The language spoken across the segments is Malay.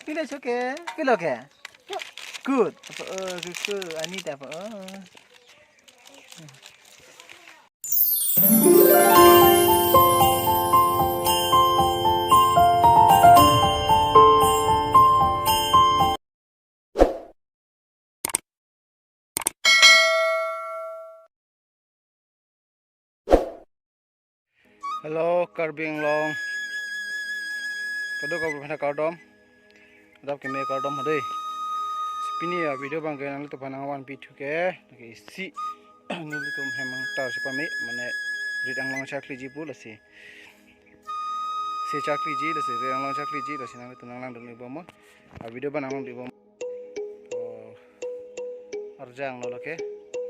Pilih oke. Pilih oke. Good. Apa ke Anita apa? Hello, Karbing Long. Kado kau pernah kardom? Adap kami kardom ada. Spini ya video bang kaya nanti tu panangan pitu ke. Lagi isi ni tu memang tar siapa me mana ridang long cakli jipu lasi. Si cakli ji lasi ridang long cakli ji lasi nanti tu nang dulu ibu mo. Video panangan di ibu. Arjang lo ke.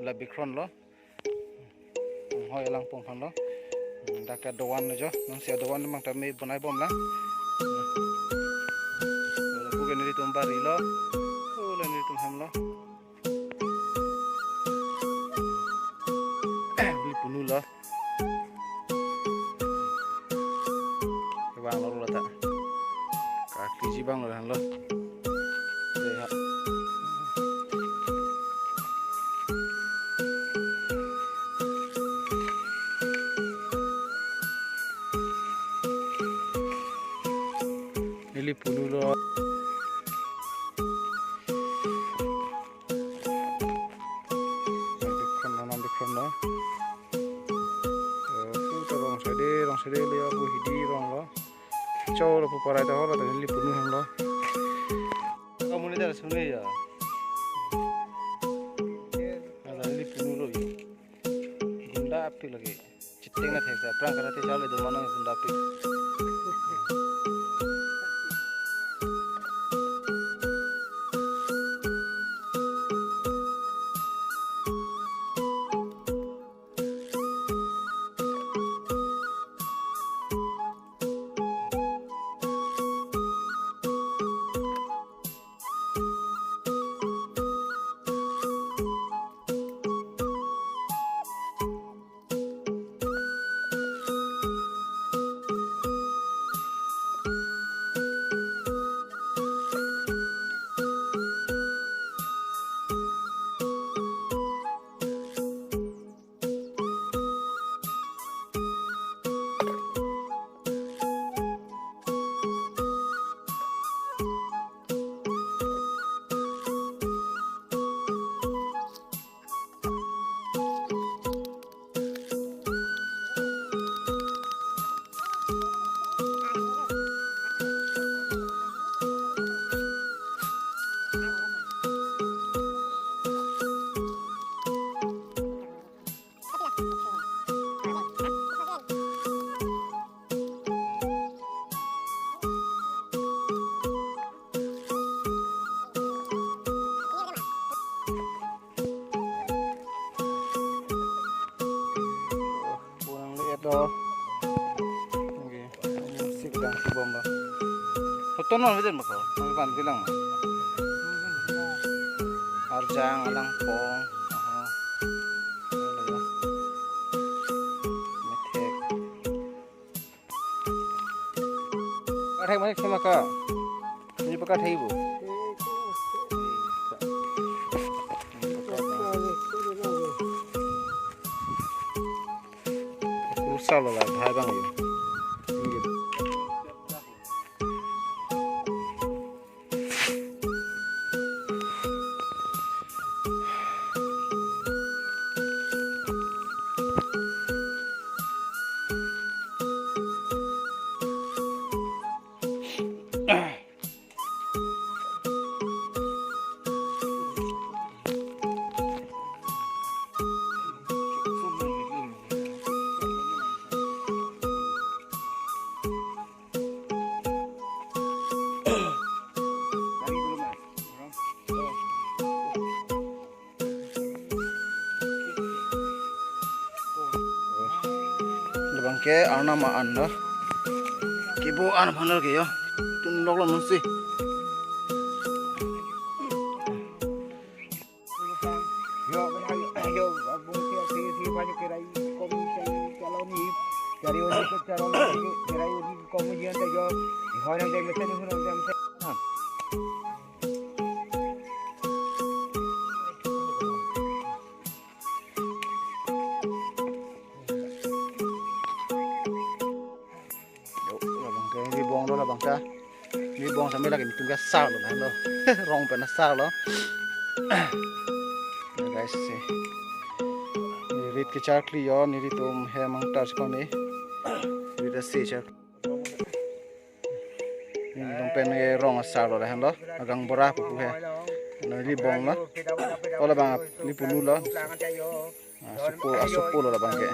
Lebih kron lo. Hoi lang pungpan lo. Dak doan aja, nasi doan memang kami bunai bom lah. Bukan ini tumpah rilo, bukan ini tumpah lo. Beli penuh lo. Bang lo tak, kaki si bang lo. Beli penuh lo. Sede lihat aku hidi rong lo, cow lo puparai tahu lo tadi li penuh lo. Kamu ni dah sungai ya? Ada li penuh lo. Gunda api lagi, citing na thek. Perang kerana cakap le mana yang gunda api. Okay, si kedang si bom lah. Hoton lah macam apa? Kami pan bilang. Arjang, alang pong. Metek. Kathai mana cuma kah? Ini pakai kathai bu. Salah lah, bahaya bang ini. Bangke arna ma anna kibo an bhanar ke yo tun loglo nunsi yo yo bungke si baju kerai komi kalau ni cari orang ke cara lagi kerai komi jian te yo hoy nang deng mesen hoy nang deng ni bong sampai lagi ni tunggu sar lo lah lo rong pernah sar lo guys sih ni rit ke char clear ni rit om he mang touch pa me rit se char ni dong pen ni rong sar lo lah lo agang bora pu he ni bong lo ola bang ni pulu lo asupo lo lah bang ke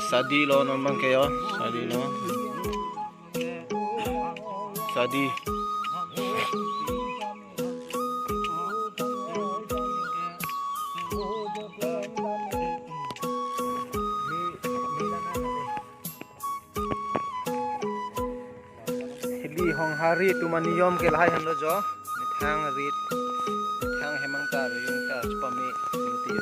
Sadi lo naman kayo, sadi lo. Sadi. Hili hong hari tu maniyom ke lahai han lo jo. Thang rit. Thang hemang ta yung ta chpami luti.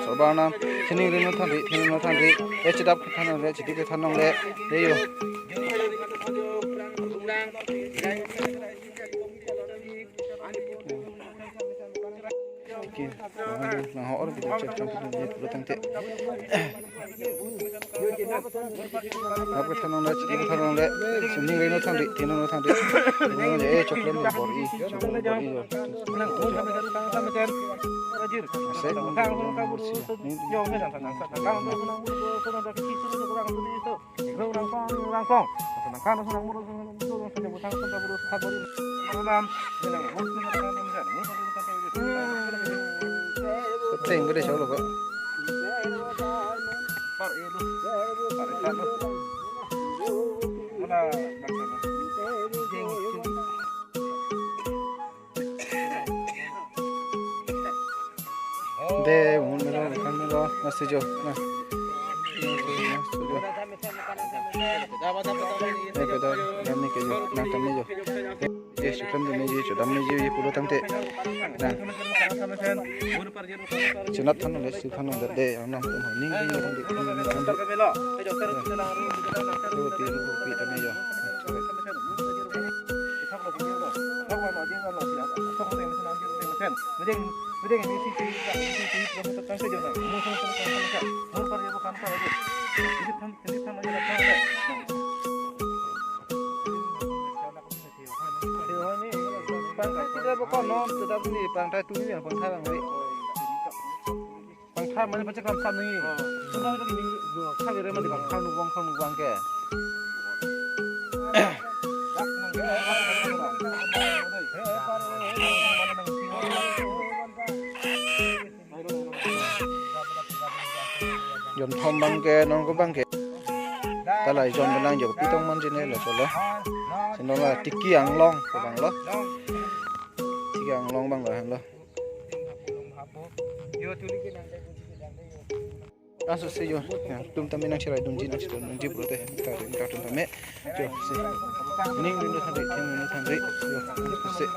Sorbanam, sini rino thanri, echidap thanong le, chidi thanong le, deyo. du na ho or video chat tam du pulo tangte apa thanong le chim thanong le sini re no thangdi tino no thangdi no je chocolate me bor I chocolate bor I yo se Penting gede jauh loh kok. Deh, kan melo nasi jo, nah. Kami kejo, nah kami jo. Sukan tu meji, cudam meji pulau tangte. Nah, cenat thanu le, sukan tu deh, anak tu ning ning tangte. Rupi tane jo. Bukan non, tetap ni pangkai tu ni yang pangkai bang ni. Pangkai mana macam kam ni. Sudah itu ni, kam ni mana kam kam nuang ke. Jom thom bang ke, non ko bang ke. Talai jom benang jo pitong man sini lah solo. Sini lah tiki ang long, ko bang lo. Yang long bang lah lo. Asal sih yo, tum tamen nang cerai dunji bro teh, kita tum tamen, yo sih. Ning rindu thandri, yo sih.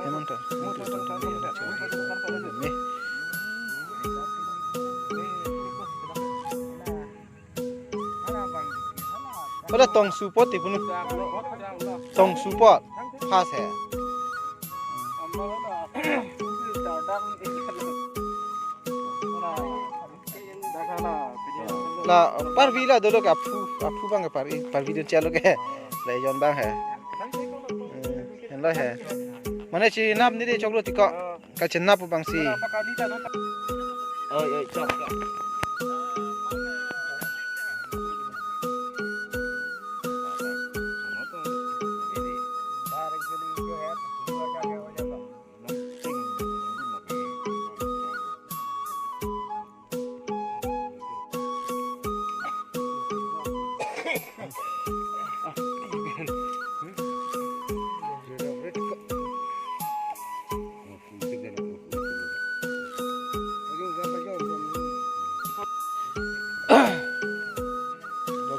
Emang tuh. Pada tong support itu pun tong support pas ya. Lah parvila dulu ke apu bang ke parvi dia calo ke, lejon bang he. Lah he. Mana si nap ni deh coklat tikak kacen nap bang si. Oh coklat.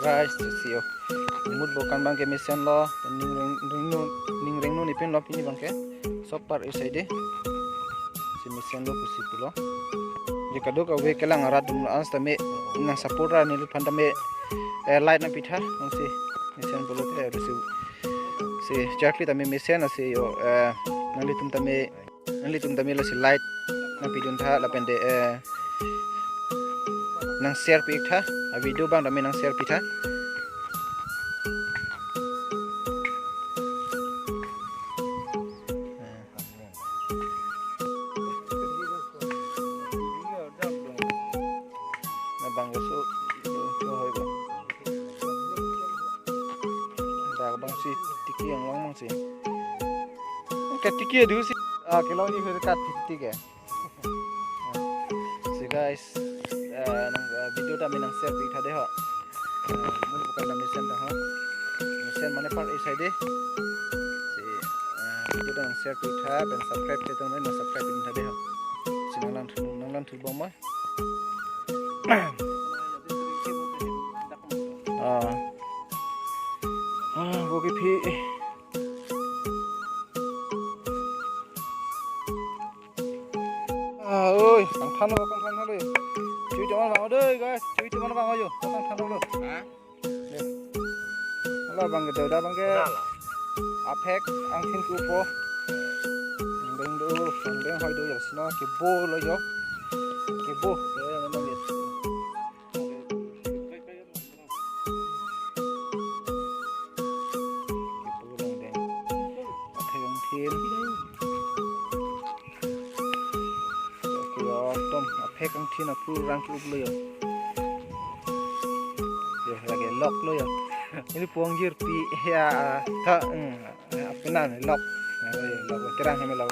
Guys, see you. Mood bukan bangke mission lo, ning ring nu nipin lo pini bangke. Sopar iside. Si mission lo kusipu lo. Jika do ka we kelang arat dum ans tame nang sapura ni lu pandame airline na pitha nang si mission bolo te rusu. Si jakli tame mission asi yo nang litum tame lo si light na pidun tha la pende nang share pitha a video bang tame nang share pitha. Bang so hoy ba da bang si tiki yang long bang si ka tiki du si ke long ni phir kat tiki ke si guys nang video ta menang share pi thade ho mun bukan na mission ta ho mission mane par ei side si video ta nang share pi tha ben subscribe te tong na subscribe pi thade ho si nang lan thu bom ma Bogi pi ơi căng thẳng thôi chui cho nó vào đây guys chui cho nó vào ayo căng thẳng dulu lah bang gede dah bang ke apek angin kupo beng dulu beng hai dulu sino kebo lo yo kebo memang gitu kebo long deng apek angin tom apek angin aku rangkul lo yo lagi lock lo yo ini puang jir pi ya ta apa nan lock lock terang kami lock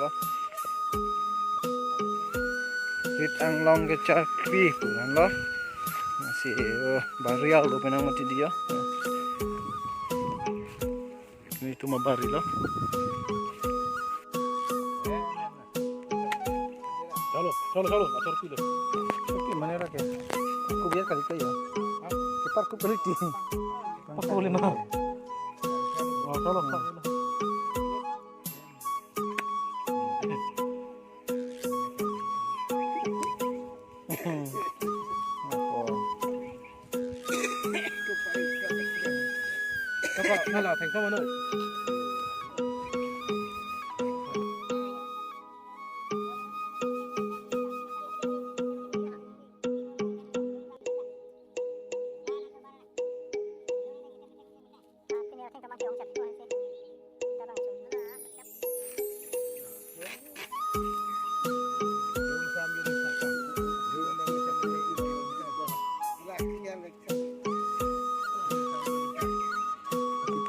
rit ang long ke char pi pulang lo masih barial lo penang mati dia ini cuma bari lo Salo, atur pi lo. tapi mana ra ke aku biar kali ke ya kepar ku beli di Pakai boleh mah. Oh, tolong Pak. Kakak, ngalah thành công ơi.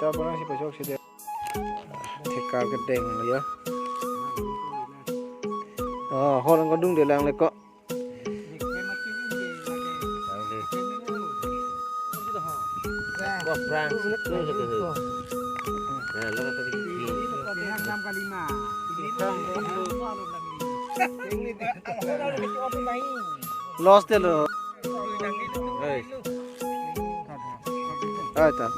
kita barang si besok sudah tekar gedeng lo ya orang kadung dia lang lekok Wah, perang itu segitu. Nah, lo kata begini. lost dia lo tak tak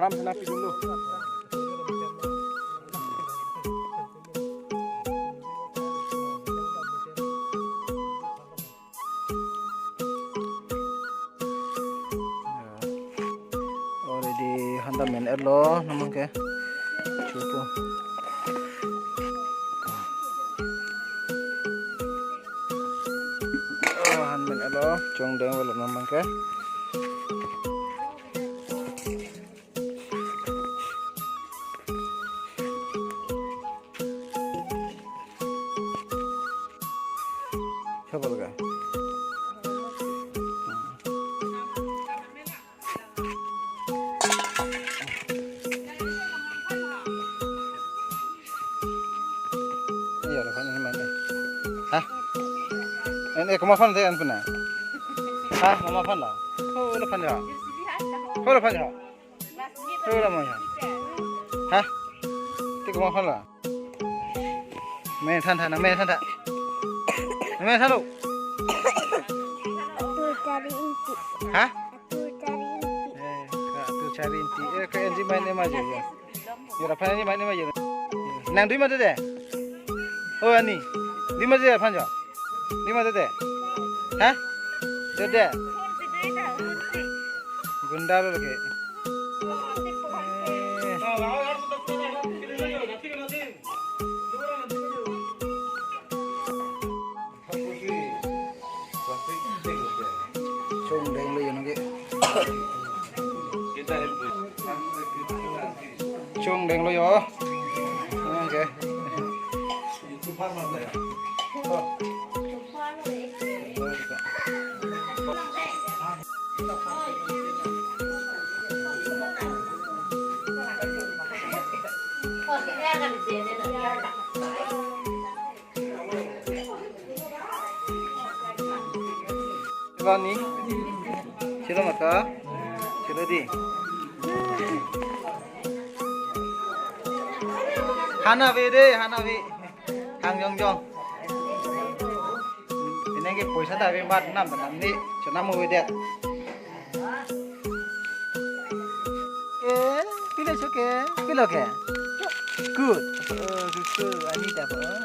aram senapi dulu already hantar main air lo namun ke cukup han main air lo cong deng belum namun ke coba lagi iya lah kan ini mana hah ini kemafan saya an pernah hah kemafan lah oh lepas ya oh lepas ya oh lama ya hah itu kemafan lah main santai main santai main satu Aku cari inti. hah Aku cari inti. tu cari inti ke inti main ni aja ya ya apa ni main ni aja nang di mana deh oh ani di mana deh panja di mana deh hah deh gundar lagi cong deng lo yang lagi cong deng lo yo oke Rani. Sila maka. Sila di. Hana ve. Hang jong. Ini cái पैसा ta về mặt năm tận đi, cho năm mươi đẹp. Pilih suka, pilih ke? Good. Good. Ani dah apa?